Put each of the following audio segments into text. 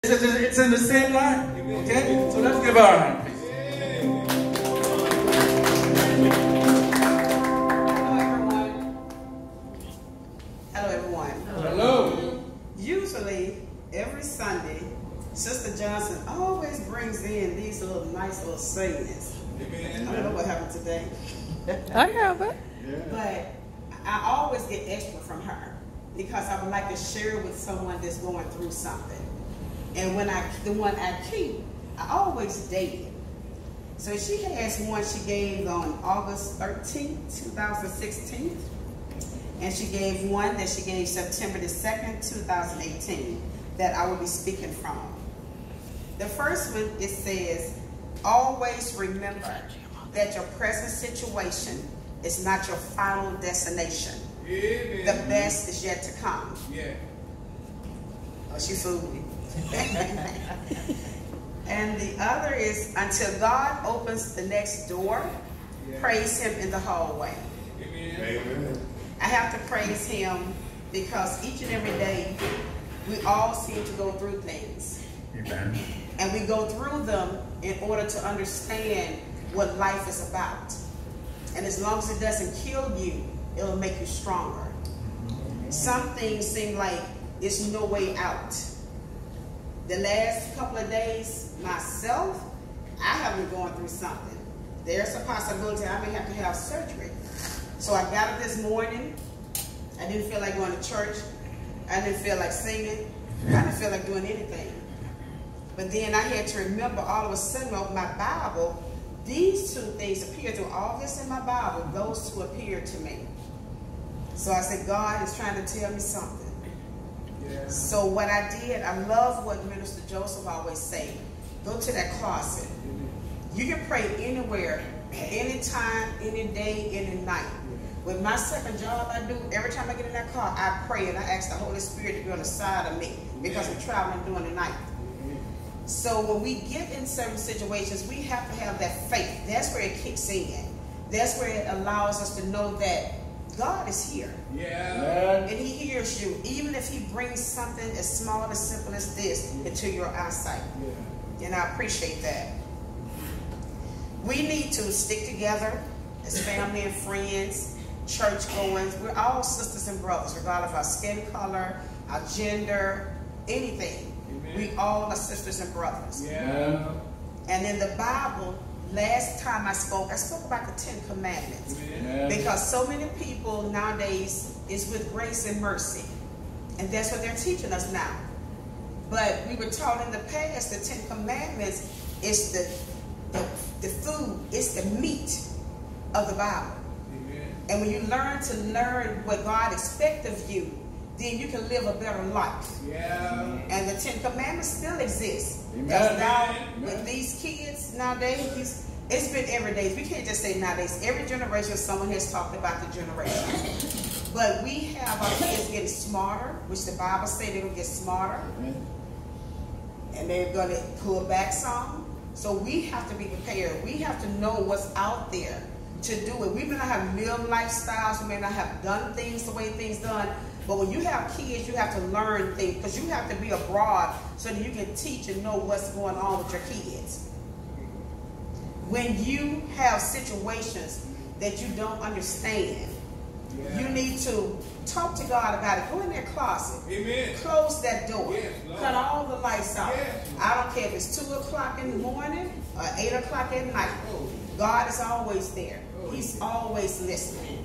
It's in the same line. Okay? So let's give our hand, please. Hello, everyone. Hello. Usually, every Sunday, Sister Johnson always brings in these nice little sayings. I don't know what happened today. I have it. But I always get extra from her because I would like to share with someone that's going through something. And the one I keep, I always date it. So she has one she gave on August 13th, 2016. And she gave one that she gave September the 2nd, 2018, that I will be speaking from. The first one, it says, always remember that your present situation is not your final destination. Yeah, the best is yet to come. Yeah. Oh, she fooled me. And the other is, until God opens the next door, praise him in the hallway. Amen. I have to praise him because each and every day we all seem to go through things. Amen. And we go through them in order to understand what life is about. And as long as it doesn't kill you, it'll make you stronger. Some things seem like there's no way out. The last couple of days, myself, I have been going through something. There's a possibility I may have to have surgery. So I got up this morning. I didn't feel like going to church. I didn't feel like singing. I didn't feel like doing anything. But then I had to remember all of a sudden on my Bible, these two things appeared through all this in my Bible. Those two appeared to me. So I said, God is trying to tell me something. Yeah. So what I did, I love what Minister Joseph always say. Go to that closet. You can pray anywhere, anytime, any day, any night. With my second job I do, every time I get in that car, I pray and I ask the Holy Spirit to be on the side of me because I'm traveling during the night. So when we get in certain situations, we have to have that faith. That's where it kicks in. That's where it allows us to know that God is here. Yeah. And he hears you, even if he brings something as small, as simple as this into your eyesight. Yeah. And I appreciate that. We need to stick together as family and friends, church-goers. We're all sisters and brothers, regardless of our skin color, our gender, anything. Amen. We all are sisters and brothers. Yeah. And in the Bible, last time I spoke about the 10 Commandments. Amen. Because so many people nowadays is with grace and mercy. And that's what they're teaching us now. But we were taught in the past the 10 Commandments is the food, it's the meat of the Bible. Amen. And when you learn what God expects of you, then you can live a better life. Yeah. And the 10 Commandments still exist. Because now, with these kids nowadays, it's been every day. We can't just say nowadays. Every generation, someone has talked about the generation. But we have our kids getting smarter, which the Bible says they're going to get smarter. Amen. And they're going to pull back some. So we have to be prepared. We have to know what's out there to do it. We may not have lived lifestyles. We may not have done things the way things done. But when you have kids, you have to learn things because you have to be abroad so that you can teach and know what's going on with your kids. When you have situations that you don't understand, you need to talk to God about it. Go in that closet. Amen. Close that door. Yes, cut all the lights out. Yes. I don't care if it's 2 o'clock in the morning or 8 o'clock at night. God is always there. He's always listening.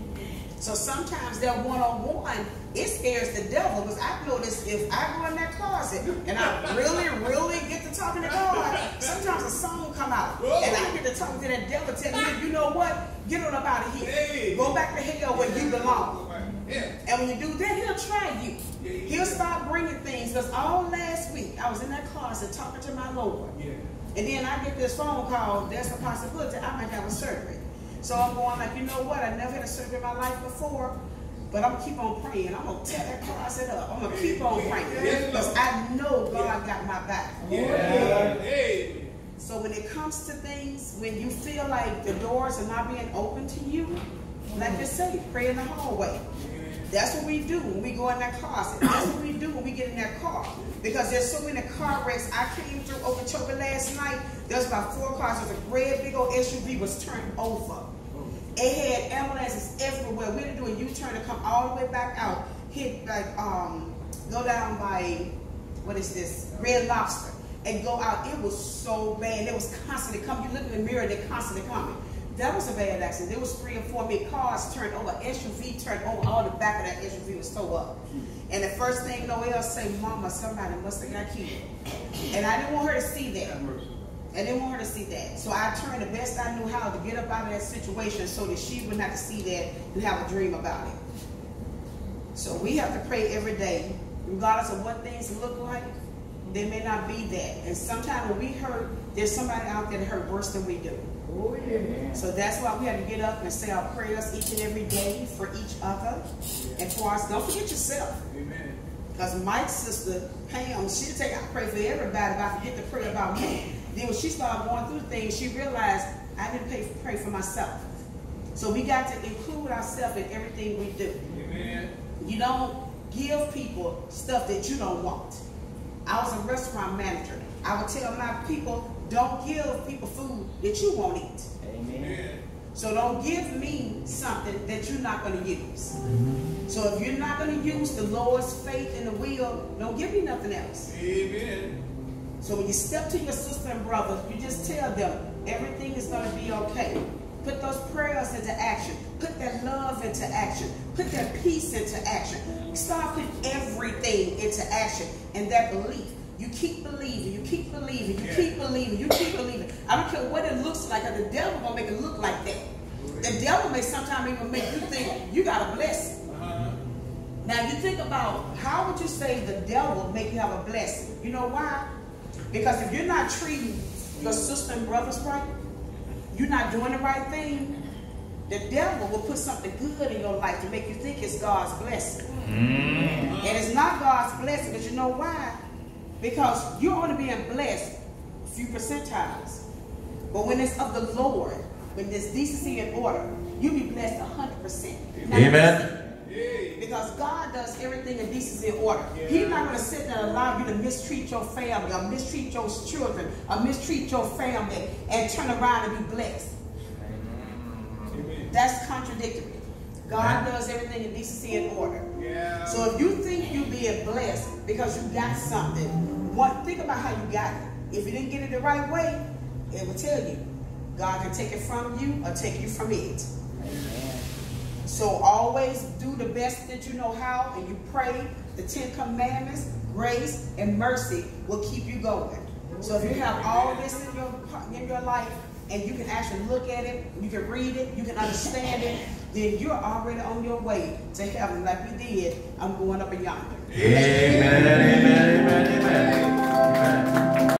So sometimes that one-on-one, it scares the devil because I've noticed if I go in that closet and I really get to talking to God, sometimes a song come out and I get to talking to that devil telling him, you know what, get on up out of here. Go back to hell where you belong. And when you do that, he'll try you. He'll start bringing things because all last week I was in that closet talking to my Lord. And then I get this phone call, there's a possibility I might have a surgery. So I'm going like, you know what, I never had a surgery in my life before, but I'm going to keep on praying. I'm going to tear that closet up. I'm going to keep on praying because I know God got my back. So when it comes to things, when you feel like the doors are not being open to you, like you say, pray in the hallway. That's what we do when we go in that closet. That's what we do when we get in that car. Because there's so many car wrecks. I came through Okeechobee last night. There's about 4 cars. There's a red big old SUV was turned over. It had ambulances everywhere. We had to do a U-turn to come all the way back out. Hit like go down by what is this? Red Lobster. And go out. It was so bad. It was constantly coming. You look in the mirror, they're constantly coming. That was a bad accident. There was 3 or 4 big cars turned over. SUV turned over. All the back of that SUV was towed up. And the first thing Noelle said, Mama, somebody must have got killed. And I didn't want her to see that. I didn't want her to see that. So I turned the best I knew how to get up out of that situation so that she wouldn't have to see that and have a dream about it. So we have to pray every day, regardless of what things look like. They may not be that. And sometimes when we hurt, there's somebody out there that hurt worse than we do. Oh, yeah. So that's why we have to get up and say our prayers each and every day for each other and for us. Don't forget yourself. Amen. Because Mike's sister, Pam, she'll take, I pray for everybody, but I forget to pray about me. Then when she started going through things, she realized I didn't pray for myself. So we got to include ourselves in everything we do. Amen. You don't give people stuff that you don't want. I was a restaurant manager. I would tell my people, don't give people food that you won't eat. Amen. So don't give me something that you're not going to use. So if you're not going to use the Lord's faith in the will, don't give me nothing else. Amen. So when you step to your sister and brother, you just tell them everything is going to be okay. Put those prayers into action. Put that love into action. Put that peace into action. Start putting everything into action. And that belief. You keep believing. You keep believing. You keep believing. You keep believing. I don't care what it looks like. The devil going to make it look like that. The devil may sometimes even make you think you got a blessing. Now you think about how would you say the devil make you have a blessing? You know why? Because if you're not treating your sister and brothers right, you're not doing the right thing, the devil will put something good in your life to make you think it's God's blessing. And it's not God's blessing, but you know why? Because you're only being blessed a few percentiles. But when it's of the Lord, when there's decency and order, you'll be blessed 100%. Amen. Because God does everything in decency and order. He's not going to sit there and allow you to mistreat your family or mistreat your children or mistreat your family and turn around and be blessed. That's contradictory. God does everything in decency and order. So if you think you're being blessed because you got something, think about how you got it. If you didn't get it the right way, it will tell you. God can take it from you or take you from it. So always do the best that you know how, and you pray. The 10 Commandments, grace, and mercy will keep you going. So if you have all this in your life, and you can actually look at it, you can read it, you can understand it, then you're already on your way to heaven like we did. I'm going up and yonder. Amen. Amen.